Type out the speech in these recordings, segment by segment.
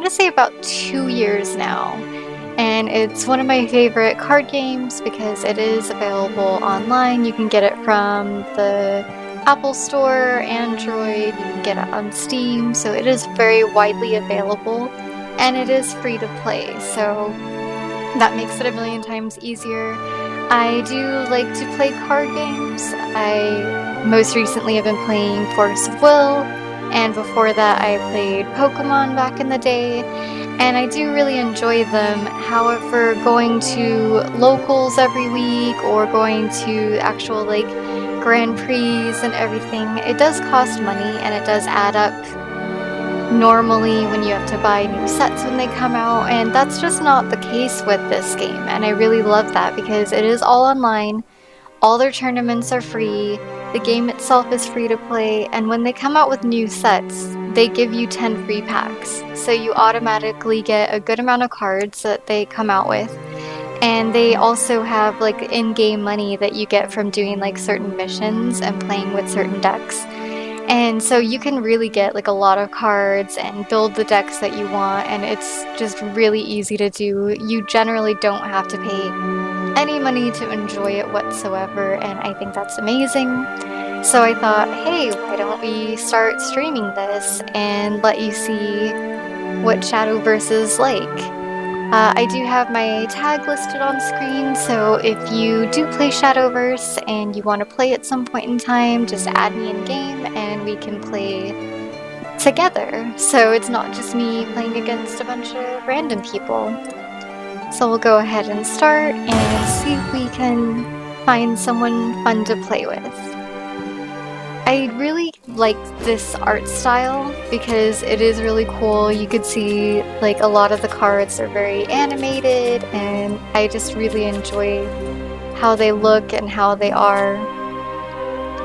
to say about 2 years now. And it's one of my favorite card games because it is available online. You can get it from the Apple Store, Android, you can get it on Steam, so it is very widely available, and it is free to play, so that makes it a million times easier. I do like to play card games. I most recently have been playing Force of Will, and before that I played Pokemon back in the day, and I do really enjoy them. However, going to locals every week or going to actual like Grand Prix and everything, it does cost money and it does add up normally when you have to buy new sets when they come out, and that's just not the case with this game, and I really love that because it is all online, all their tournaments are free, the game itself is free to play, and when they come out with new sets, they give you 10 free packs, so you automatically get a good amount of cards that they come out with. And they also have like in-game money that you get from doing like certain missions and playing with certain decks. And so you can really get like a lot of cards and build the decks that you want, and it's just really easy to do. You generally don't have to pay any money to enjoy it whatsoever, and I think that's amazing. So I thought, hey, why don't we start streaming this and let you see what Shadowverse is like. I do have my tag listed on screen, so if you do play Shadowverse and you want to play at some point in time, just add me in game and we can play together. So it's not just me playing against a bunch of random people. So we'll go ahead and start and see if we can find someone fun to play with. I really like this art style because it is really cool. You could see like a lot of the cards are very animated, and I just really enjoy how they look and how they are.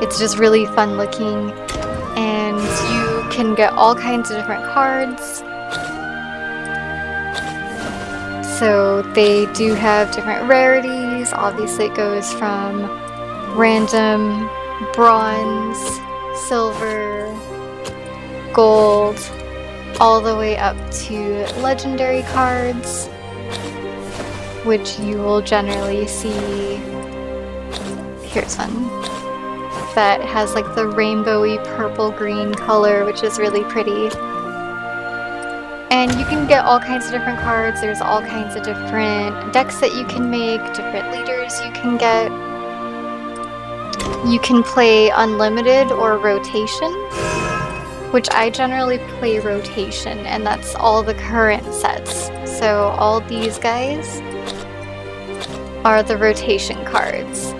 It's just really fun looking, and you can get all kinds of different cards. So they do have different rarities. Obviously it goes from random, bronze, silver, gold, all the way up to legendary cards, which you will generally see. Here's one that has like the rainbowy purple-green color, which is really pretty. And you can get all kinds of different cards. There's all kinds of different decks that you can make, different leaders you can get. You can play unlimited or rotation, which I generally play rotation, and that's all the current sets. So all these guys are the rotation cards.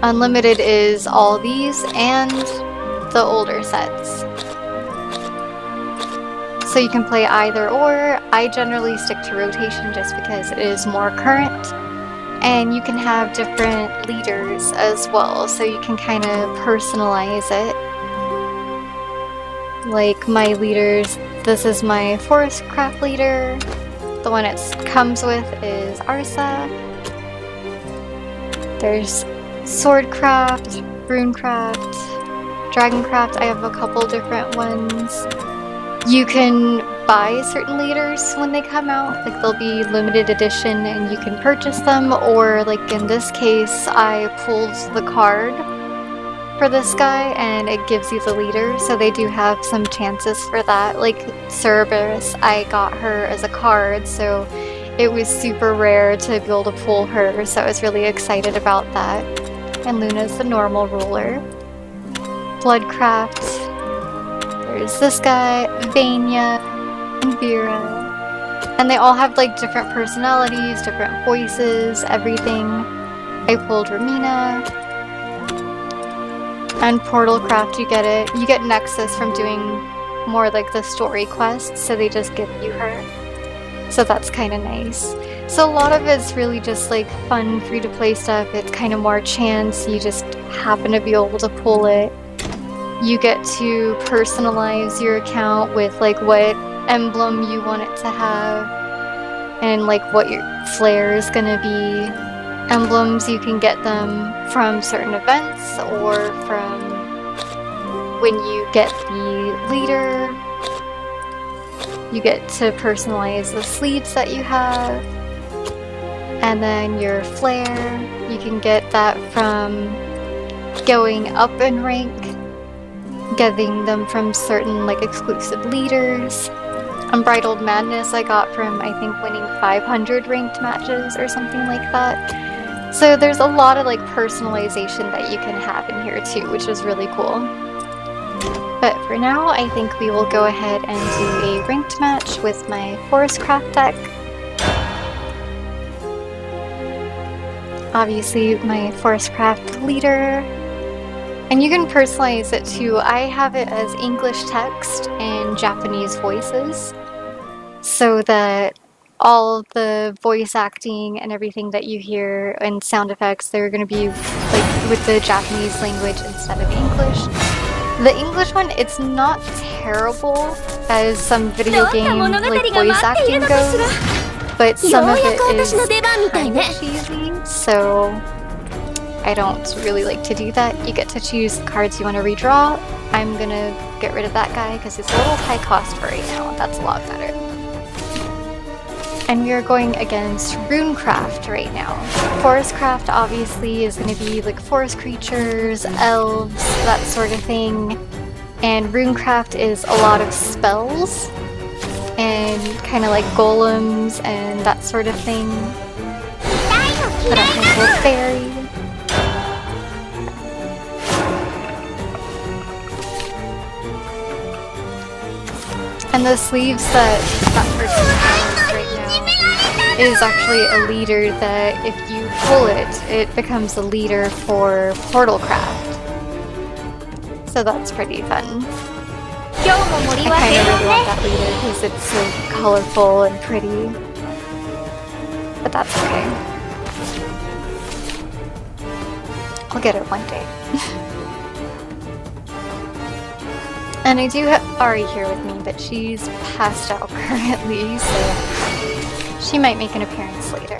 Unlimited is all these and the older sets. So you can play either or. I generally stick to rotation just because it is more current. And you can have different leaders as well, so you can kind of personalize it. Like my leaders, this is my Forest Craft leader. The one it comes with is Arsa. There's Swordcraft, Runecraft, Dragoncraft. I have a couple different ones. You can buy certain leaders when they come out, like they'll be limited edition and you can purchase them, or like in this case I pulled the card for this guy and it gives you the leader, so they do have some chances for that. Like Cerberus, I got her as a card, so it was super rare to be able to pull her, so I was really excited about that. And Luna's the normal ruler. Bloodcraft. There's this guy, Vania, and Vera. And they all have like different personalities, different voices, everything. I pulled Ramina. And Portalcraft, you get it. You get Nexus from doing more like the story quests, so they just give you her. So that's kind of nice. So a lot of it's really just like fun, free to play stuff. It's kind of more chance. You just happen to be able to pull it. You get to personalize your account with like what emblem you want it to have and like what your flair is gonna be. Emblems, you can get them from certain events or from when you get the leader. you get to personalize the sleeves that you have. And then your flare, you can get that from going up in rank, getting them from certain like exclusive leaders. Unbridled Madness I got from, I think, winning 500 ranked matches or something like that. So there's a lot of like personalization that you can have in here too, which is really cool. But for now, I think we will go ahead and do a ranked match with my Forestcraft deck. Obviously my Forestcraft leader. And you can personalize it too. I have it as English text and Japanese voices, so that all the voice acting and everything that you hear and sound effects, they're going to be like with the Japanese language instead of English. The English one, it's not terrible as some video game like voice acting goes, but some of it is kind of cheesy, so I don't really like to do that. You get to choose the cards you want to redraw. I'm gonna get rid of that guy because it's a little high cost for right now. That's a lot better. And we are going against Runecraft right now. Forestcraft obviously is going to be like forest creatures, elves, that sort of thing. And Runecraft is a lot of spells and kind of like golems and that sort of thing. But I'm going to go fairy. And the sleeves that person has right now is actually a leader that if you pull it, it becomes a leader for Portalcraft. So that's pretty fun. I kind of really love that leader because it's so colorful and pretty. But that's okay. I'll get it one day. And I do have Ari here with me, but she's passed out currently, so she might make an appearance later.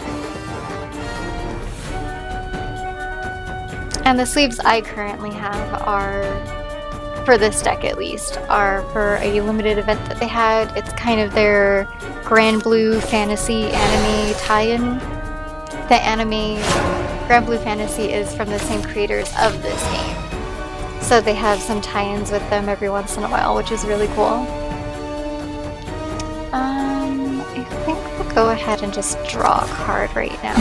And the sleeves I currently have are, for this deck at least, are for a limited event that they had. It's kind of their Grand Blue Fantasy anime tie-in. The anime Grand Blue Fantasy is from the same creators of this game. So they have some tie-ins with them every once in a while, which is really cool. I think we'll go ahead and just draw a card right now.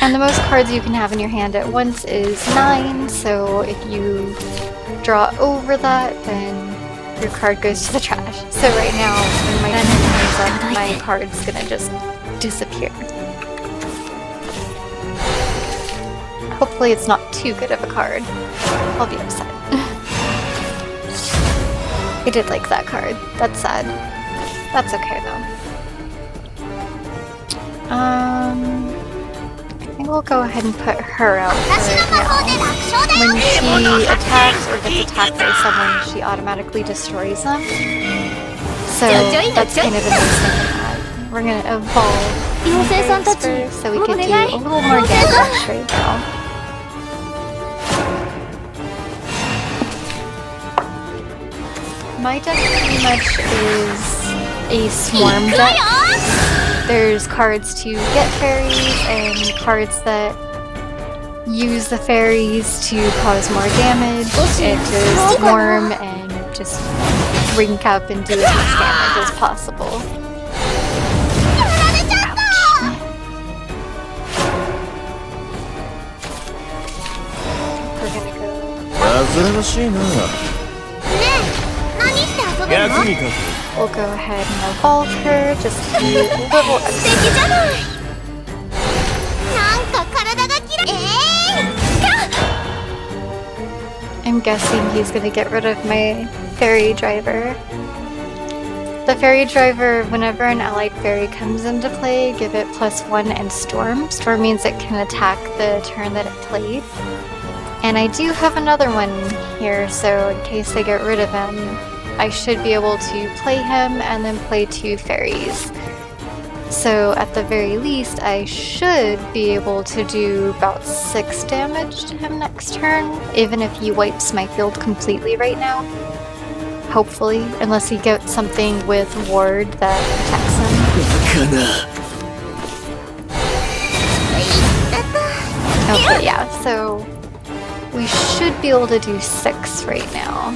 And the most cards you can have in your hand at once is 9, so if you draw over that, then your card goes to the trash. So right now, when my turn comes up, my card's gonna just disappear. Hopefully it's not too good of a card. I'll be upset. I did like that card. That's sad. That's okay though. I think we'll go ahead and put her out right now. When she attacks or gets attacked by someone, she automatically destroys them. So that's kind of a nice thing to have. We're gonna evolve first, so we can do a little more damage right now. My deck pretty much is a swarm deck. There's cards to get fairies and cards that use the fairies to cause more damage and to swarm and just rink up and do as much damage as possible. Ouch. We're gonna go. We'll go ahead and evolve her just to be a little extra. I'm guessing he's gonna get rid of my fairy driver. The fairy driver, whenever an allied fairy comes into play, give it +1 and storm. Storm means it can attack the turn that it played. And I do have another one here, so in case they get rid of him, I should be able to play him and then play 2 fairies. So at the very least, I should be able to do about 6 damage to him next turn, even if he wipes my field completely right now. Hopefully, unless he gets something with ward that protects him. Okay, yeah, so we should be able to do 6 right now.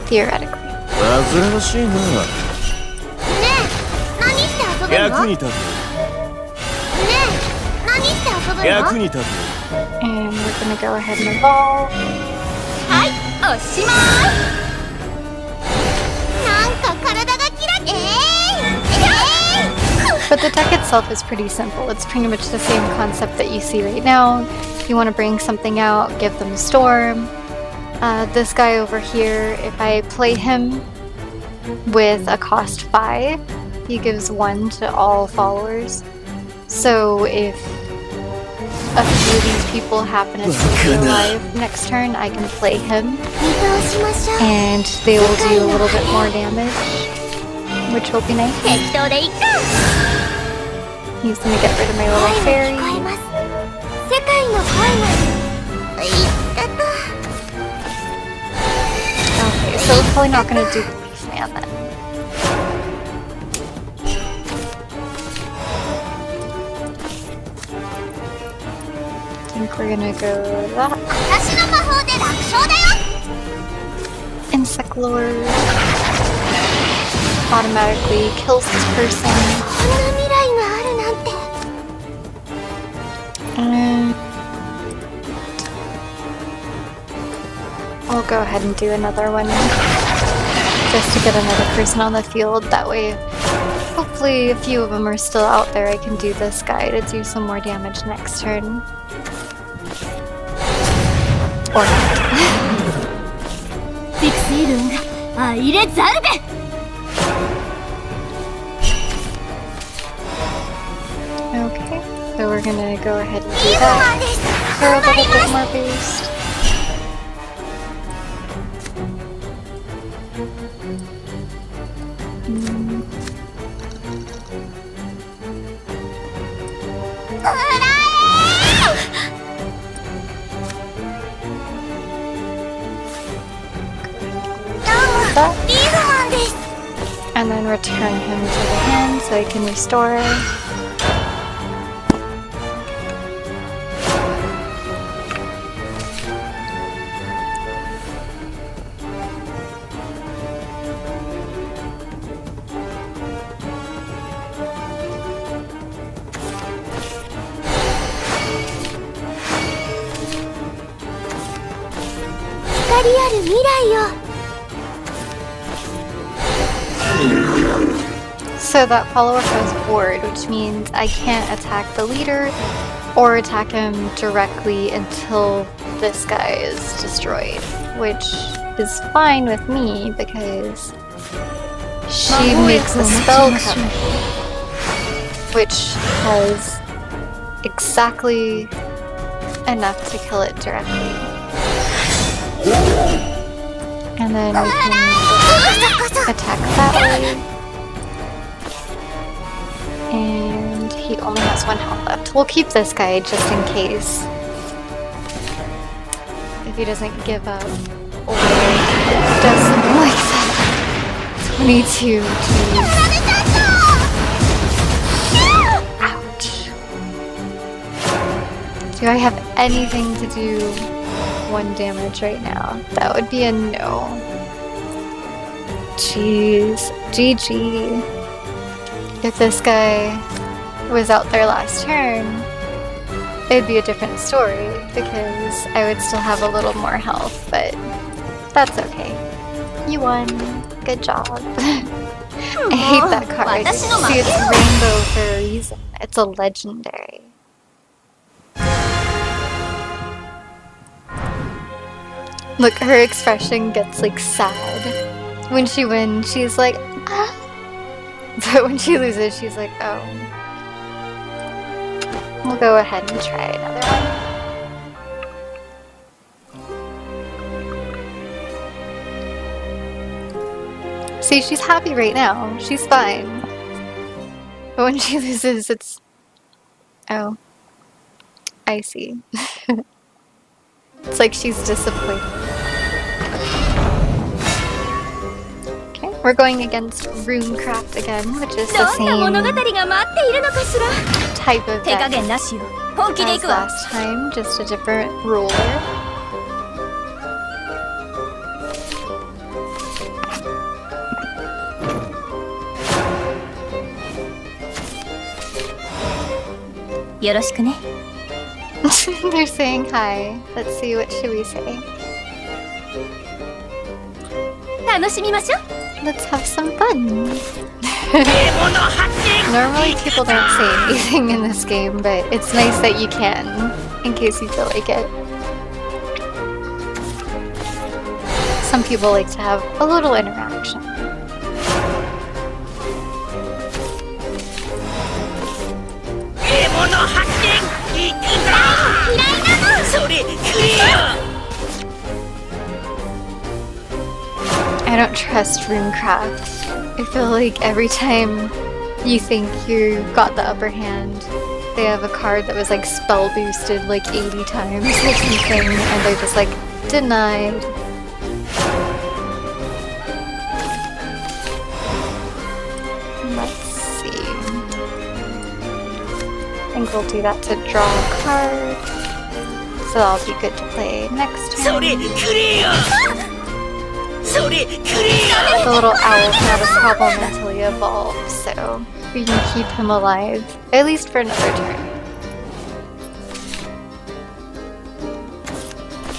Theoretically. And we're gonna go ahead and evolve. But the deck itself is pretty simple. It's pretty much the same concept that you see right now. You want to bring something out, give them a storm. This guy over here, if I play him with a cost 5, he gives 1 to all followers. So if a few of these people happen to stay alive next turn, I can play him. And they will do a little bit more damage, which will be nice. He's gonna get rid of my little fairy. Okay, so we're probably not gonna do the Leaf Man then. I think we're gonna go that. Insect Lord automatically kills this person. I'll go ahead and do another one just to get another person on the field. That way, hopefully a few of them are still out there. I can do this guy to do some more damage next turn. Or not. Okay, so we're gonna go ahead and do that for a little bit more boost. And then return him to the hand so I can restore. So that follower has ward, which means I can't attack the leader or attack him directly until this guy is destroyed, which is fine with me because she makes a spell come, which has exactly enough to kill it directly. And then we can attack that way. And he only has 1 health left. We'll keep this guy just in case. If he doesn't give up or does something like that. 22 Ouch. Do I have anything to do 1 damage right now? That would be a no. Jeez. GG. If this guy was out there last turn, it'd be a different story because I would still have a little more health, but that's okay. You won. Good job. I hate that card. See, it's rainbow for a reason. It's a legendary. Look, her expression gets like sad. When she wins, she's like, ah. But when she loses, she's like, oh. We'll go ahead and try another one. See, she's happy right now. She's fine. But when she loses, it's... Oh. I see. It's like she's disappointed. Okay, we're going against Runecraft again, which is the same type of deck as last time, just a different ruler. They're saying hi. Let's see, what should we say? Let's have some fun. Normally people don't say anything in this game, but it's nice that you can, in case you feel like it. Some people like to have a little interaction. I don't trust Runecraft. I feel like every time you think you got the upper hand, they have a card that was like spell boosted like 80 times or something, and they're just like, denied. Let's see. I think we'll do that to draw a card. So that'll be good to play next turn. The little owl can have a problem until he evolves, so we can keep him alive, at least for another turn.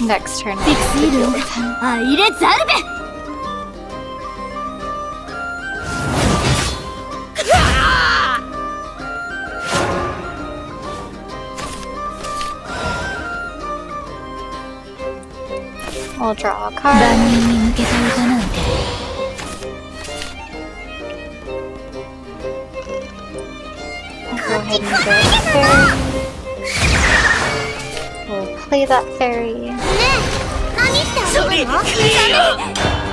Next turn, we'll have to deal with him. I'll draw a card. I'll go ahead and go fairy. We'll play that fairy.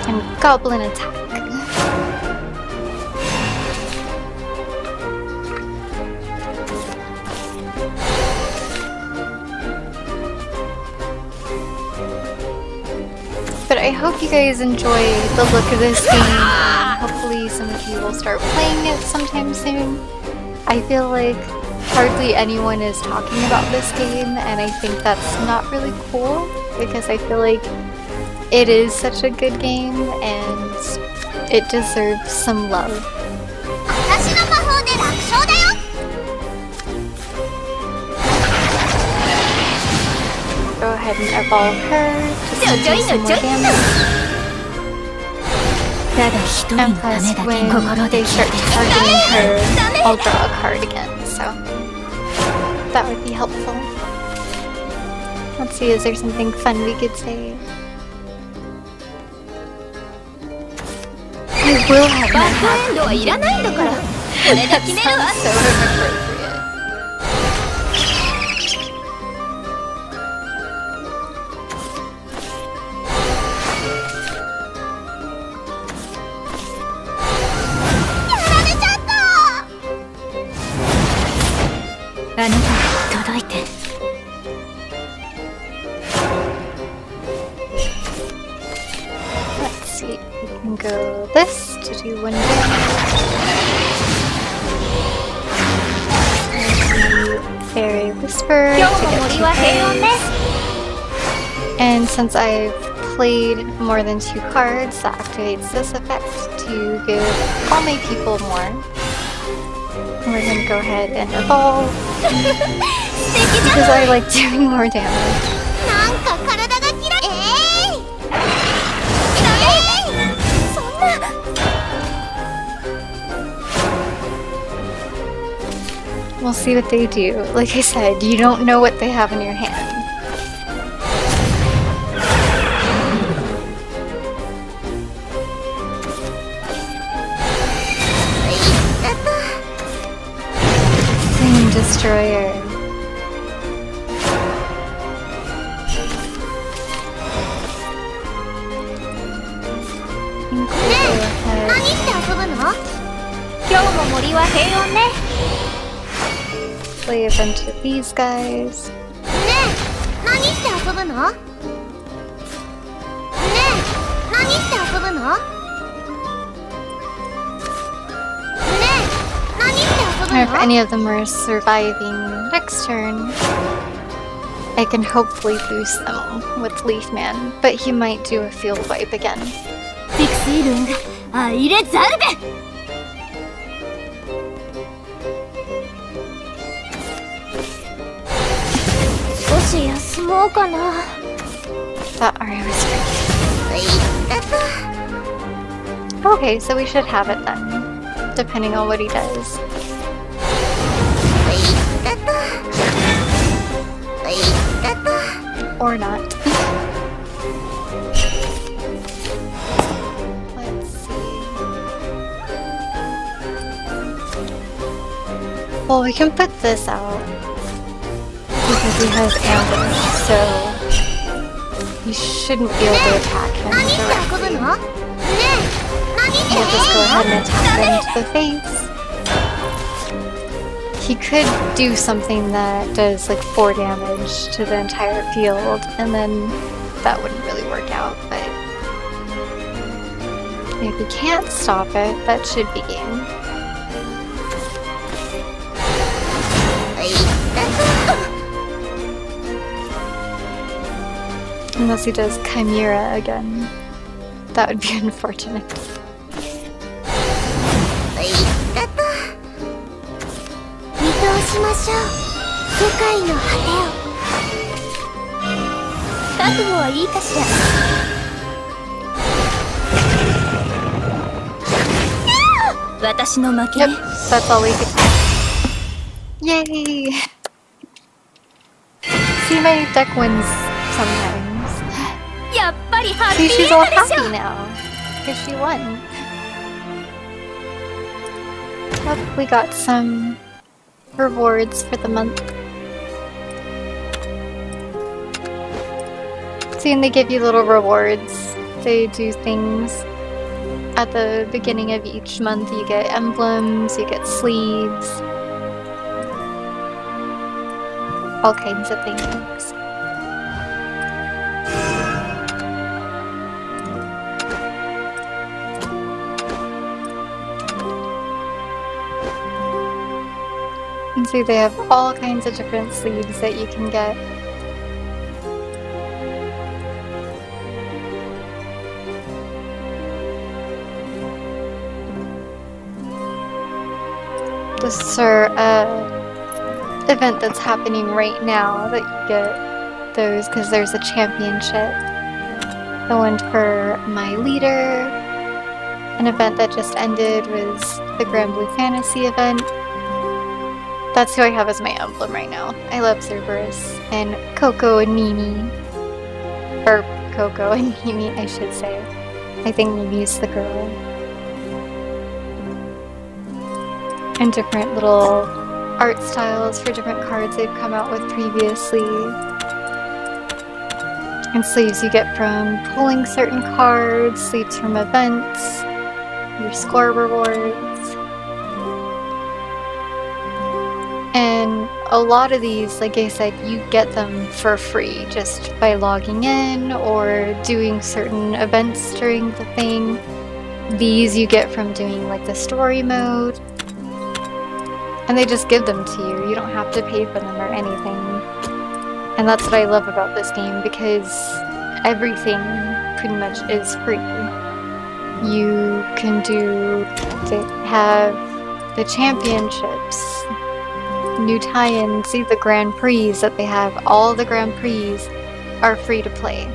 And goblin attack. But I hope you guys enjoy the look of this game, and hopefully some of you will start playing it sometime soon. I feel like hardly anyone is talking about this game, and I think that's not really cool, because I feel like it is such a good game, and it deserves some love. Go ahead and evolve her just to do some more damage. And plus, when they start targeting her, I'll draw a card again, so that would be helpful. Let's see, is there something fun we could say? I will have my hat. That sounds so inappropriate. Let's see, we can go this to do 1 damage. Fairy Whisper to get 2 fairies. And since I've played more than 2 cards, that activates this effect to give all my people more. We're gonna go ahead and evolve because I like doing more damage. We'll see what they do. Like I said, you don't know what they have in your hand. Destroyer. Go ahead Play a bunch of these guys. If any of them are surviving next turn, I can hopefully boost them with Leafman, but he might do a field wipe again. That area was great. Okay, so we should have it then, depending on what he does. Or not. Let's see. Well, we can put this out because he has ambush, so you shouldn't be able to attack him directly. We'll just go ahead and attack him to the face. He could do something that does like 4 damage to the entire field, and then that wouldn't really work out, but if he can't stop it, that should be game. Unless he does Chimera again. That would be unfortunate. Yep, that's all we could do. Yay! See, my deck wins sometimes. See, she's all happy now, because she won. Yep, we got some rewards for the month. See, and they give you little rewards. They do things at the beginning of each month. You get emblems, you get sleeves, all kinds of things. And see, they have all kinds of different sleeves that you can get. This is our event that's happening right now that you get those because there's a championship. The one for my leader. An event that just ended was the Grand Blue Fantasy event. That's who I have as my emblem right now. I love Cerberus and Coco and Mimi. Or Coco and Mimi, I should say. I think Mimi's the girl. And different little art styles for different cards they've come out with previously. And sleeves you get from pulling certain cards, sleeves from events, your score rewards. And a lot of these, like I said, you get them for free just by logging in or doing certain events during the thing. These you get from doing like the story mode. And they just give them to you. You don't have to pay for them or anything. And that's what I love about this game because everything pretty much is free. You can have the championships, new tie-ins, see the Grand Prix that they have. All the Grand Prix are free to play.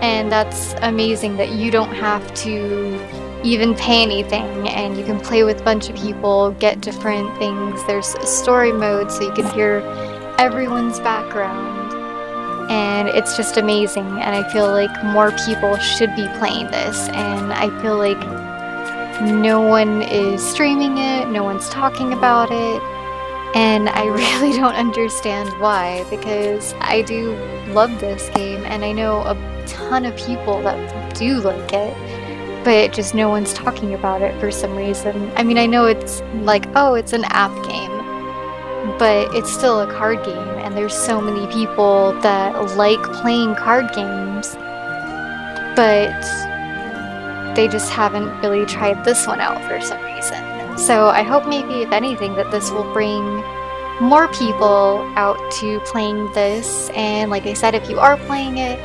And that's amazing that you don't have to even pay anything, and you can play with a bunch of people, get different things. There's a story mode so you can hear everyone's background, and it's just amazing. And I feel like more people should be playing this, and I feel like no one is streaming it, no one's talking about it, and I really don't understand why, because I do love this game and I know a ton of people that do like it. but just no one's talking about it for some reason. I mean, I know it's like, oh, it's an app game, but it's still a card game, and there's so many people that like playing card games, but they just haven't really tried this one out for some reason. So I hope maybe, if anything, that this will bring more people out to playing this. And like I said, if you are playing it,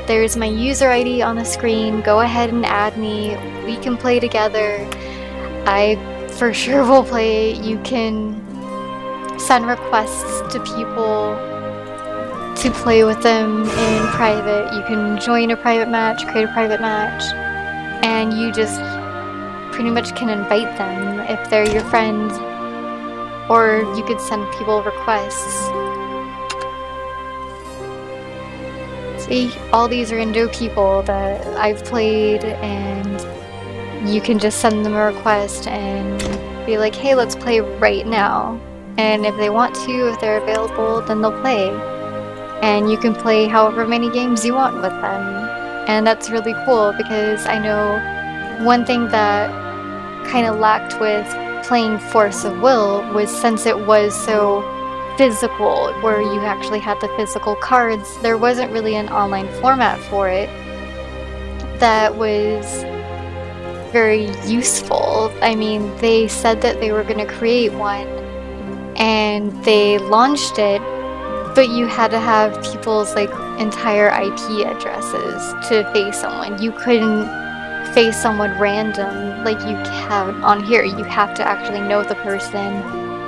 there's my user ID on the screen. Go ahead and add me. We can play together. I for sure will play. You can send requests to people to play with them in private. You can join a private match, create a private match, and you just pretty much can invite them if they're your friends, or you could send people requests. See, all these rando people that I've played, and you can just send them a request and be like, hey, let's play right now. And if they want to, if they're available, then they'll play. And you can play however many games you want with them. And that's really cool, because I know one thing that kind of lacked with playing Force of Will was, since it was so physical, where you actually had the physical cards, there wasn't really an online format for it that was very useful. I mean, they said that they were going to create one, and they launched it, but you had to have people's like entire IP addresses to face someone. You couldn't face someone random like you have on here. You have to actually know the person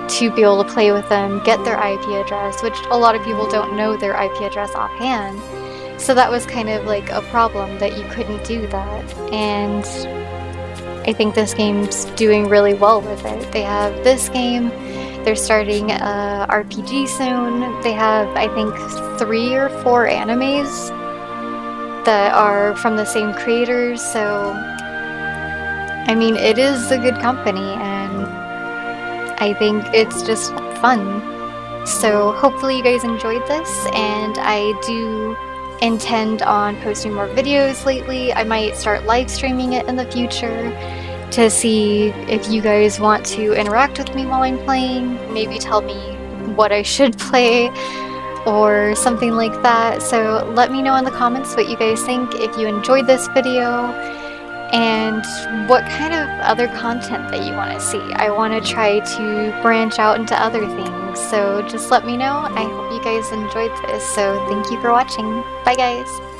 to be able to play with them, get their IP address, which a lot of people don't know their IP address offhand. So that was kind of like a problem, that you couldn't do that. And I think this game's doing really well with it. They have this game, they're starting a RPG soon. They have, I think, 3 or 4 animes that are from the same creators. So, I mean, it is a good company, and I think it's just fun. So hopefully you guys enjoyed this, and I do intend on posting more videos lately. I might start live streaming it in the future to see if you guys want to interact with me while I'm playing, maybe tell me what I should play or something like that. So let me know in the comments what you guys think, if you enjoyed this video, and what kind of other content that you want to see. I want to try to branch out into other things, so just let me know. I hope you guys enjoyed this, so thank you for watching. Bye guys!